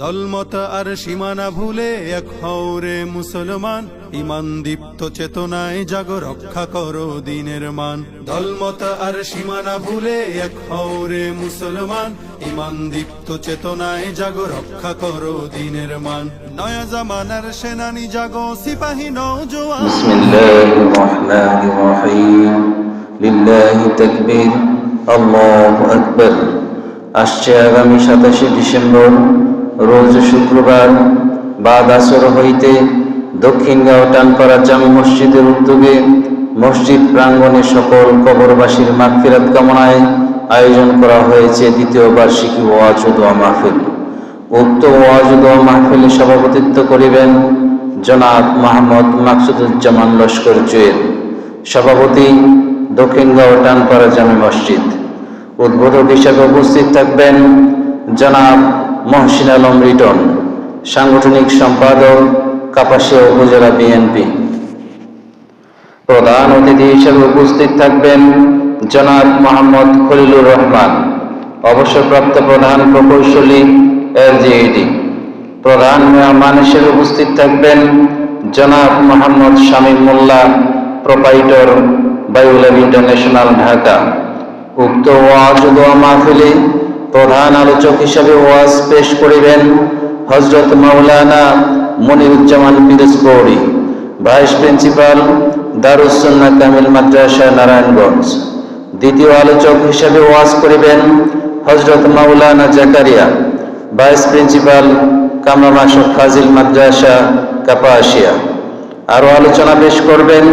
দলমত আর সীমানা ভুলে এক হও রে মুসলমান, ইমান দীপ্ত চেতনায় জাগো রক্ষা করো দিনের মান। দলমত আর সীমানা ভুলে এক হও রে মুসলমান, ইমান দীপ্ত চেতনায় জাগো রক্ষা করো দিনের মান। নয়া জামানার সেনানি জাগো সিপাহী নওজোয়ান। বিসমিল্লাহির রহমানির রহিম, লিল্লাহি তাকবীর, আল্লাহু আকবার। আসছে আগামী 27 ডিসেম্বর রোজ শুক্রবার বাদ আসর হইতে দক্ষিণগাঁও টানপাড়া জামে মসজিদের উদ্যোগে মসজিদ প্রাঙ্গণে সকল কবরবাসীর মাগফিরাত কামনায় আয়োজন করা হয়েছে দ্বিতীয় বার্ষিকী ওয়াজ ও দোয়া মাহফিল। উক্ত ওয়াজ ও দোয়া মাহফিলে সভাপতিত্ব করিবেন জনাব মোহাম্মদ মাকসুদুজ্জামান লস্কর জুয়েল, সভাপতি দক্ষিণগাঁও টানপাড়া জামে মসজিদ। উদ্বোধক হিসেবে উপস্থিত থাকবেন জনাব মহসিন আলম রিটন, সাংগঠনিক সম্পাদক কাপাসিয়া উপজেলা বিএনপি। প্রধান অতিথি হিসেবে উপস্থিত থাকবেন জনাব মোহাম্মদ খলিলুর রহমান, অবসরপ্রাপ্ত প্রধান প্রকৌশলী এলজিইডি। প্রধান মেহমান হিসেবে উপস্থিত থাকবেন জনাব মোহাম্মদ শামীম মোল্লা, প্রোপাইটর বায়ুল্যাব ইন্টারন্যাশনাল, ঢাকা। উক্ত ওয়াজ ও দোয়া মাহফিলে প্রধান আলোচক হিসেবে ওয়াজ পেশ করিবেন হযরত মাওলানা মনিরুজ্জামান পিরোজপুরী, ভাইস প্রিন্সিপাল দারুস সুন্নাহ কামিল মাদ্রাসা, নারায়ণগঞ্জ। দ্বিতীয় আলোচক হিসেবে ওয়াজ করিবেন হযরত মাওলানা জাকারিয়া, ভাইস প্রিন্সিপাল কামরামাশক ফাজিল মাদ্রাসা, কাপাসিয়া। আরো আলোচনা পেশ করবেন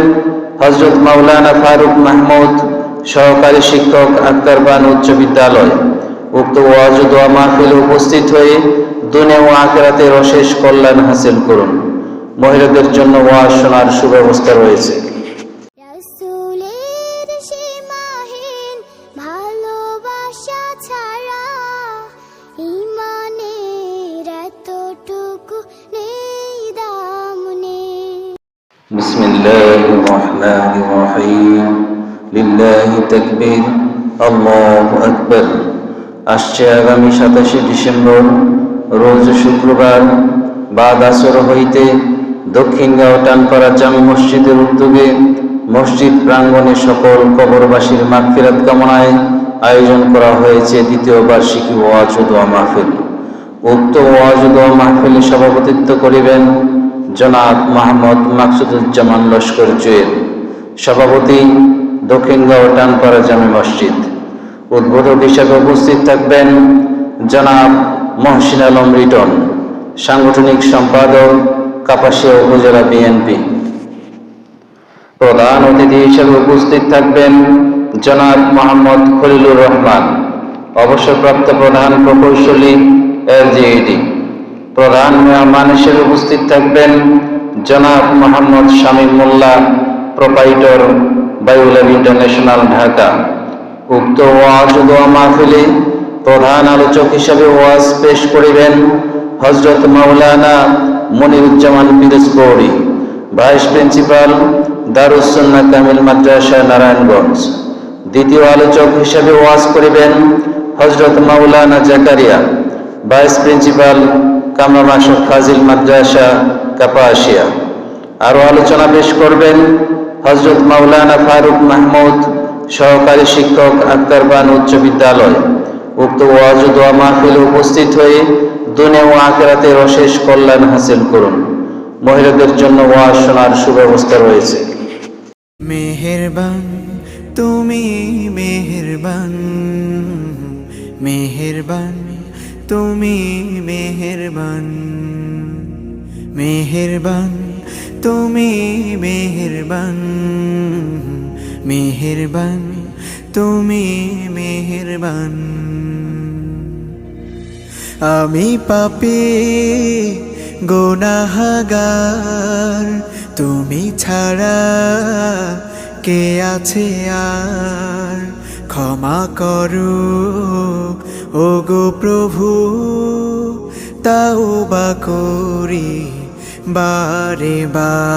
হযরত মাওলানা ফারুক মাহমুদ, সহকারী শিক্ষক, আক্তারবান উচ্চ বিদ্যালয়। উক্ত ওয়াজ ও দোয়া মাহফিলে উপস্থিত হয়ে দুনিয়া ও আখিরাতের অশেষ কল্যাণ হাসিল করুন। মহিলাদের জন্য ওয়াজ শোনার সুব্যবস্থা রয়েছে। রাসূলের সীমাহীন ভালোবাসা ছাড়া ঈমানের এতটুকু নেই দাম নেই। বিসমিল্লাহির রহমানির রহিম, লিল্লাহি তাকবীর, আল্লাহু আকবার। আসছে আগামী 27 ডিসেম্বর রোজ শুক্রবার বাদ আসর হইতে দক্ষিণগাঁও টানপাড়া জামে মসজিদের উদ্যোগে মসজিদ প্রাঙ্গণে সকল কবরবাসীর মাগফিরাত কামনায় আয়োজন করা হয়েছে দ্বিতীয় বার্ষিকী ওয়াজ ও দোয়া মাহফিল। উক্ত ওয়াজ ও দোয়া মাহফিলে সভাপতিত্ব করিবেন জনাব মোহাম্মদ মাকসুদুজ্জামান লস্কর জুয়েল, সভাপতি দক্ষিণগাঁও টানপাড়া জামে মসজিদ। উদ্বোধক হিসেবে উপস্থিত থাকবেন জনাব মহসিন আলম রিটন, সাংগঠনিক সম্পাদক কাপাসিয়া উপজেলা বিএনপি। প্রধান অতিথি হিসেবে উপস্থিত থাকবেন জনাব মোহাম্মদ খলিলুর রহমান, অবসরপ্রাপ্ত প্রধান প্রকৌশলী এলজিইডি। প্রধান মেহমান হিসেবে উপস্থিত থাকবেন জনাব মোহাম্মদ শামীম মোল্লা, প্রোপাইটর বায়ুল্যাব ইন্টারন্যাশনাল, ঢাকা। উক্ত ওয়াজ ও দোয়া মাহফিলে প্রধান আলোচক হিসেবে ওয়াজ পেশ করিবেন হযরত মাওলানা মনিরুজ্জামান পিরোজপুরী, ভাইস প্রিন্সিপাল দারুস সুন্নাহ কামিল মাদ্রাসা, নারায়ণগঞ্জ। দ্বিতীয় আলোচক হিসেবে ওয়াজ করিবেন হযরত মাওলানা জাকারিয়া, ভাইস প্রিন্সিপাল কামরামাশক ফাজিল মাদ্রাসা, কাপাসিয়া। আরো আলোচনা পেশ করবেন হযরত মাওলানা ফারুক মাহমুদ, সহকারী শিক্ষক, আক্তারবান উচ্চ বিদ্যালয়। উক্ত ওয়াজ ও দোয়া মাহফিলে উপস্থিত হয়ে দুনিয়া ও আখিরাতের অশেষ কল্যাণ হাসিল করুন। মহিলাদের জন্য ওয়াজ শোনার সুব্যবস্থা রয়েছে। মেহেরবান তুমি মেহেরবান, মেহেরবান তুমি মেহেরবান, মেহেরবান তুমি মেহেরবান, মেহেরবান তুমি মেহেরবান। আমি পাপী গুনাহগার, তুমি ছাড়া কে আছে আর? ক্ষমা করো ওগো প্রভু, তাওবা করি বারে বার।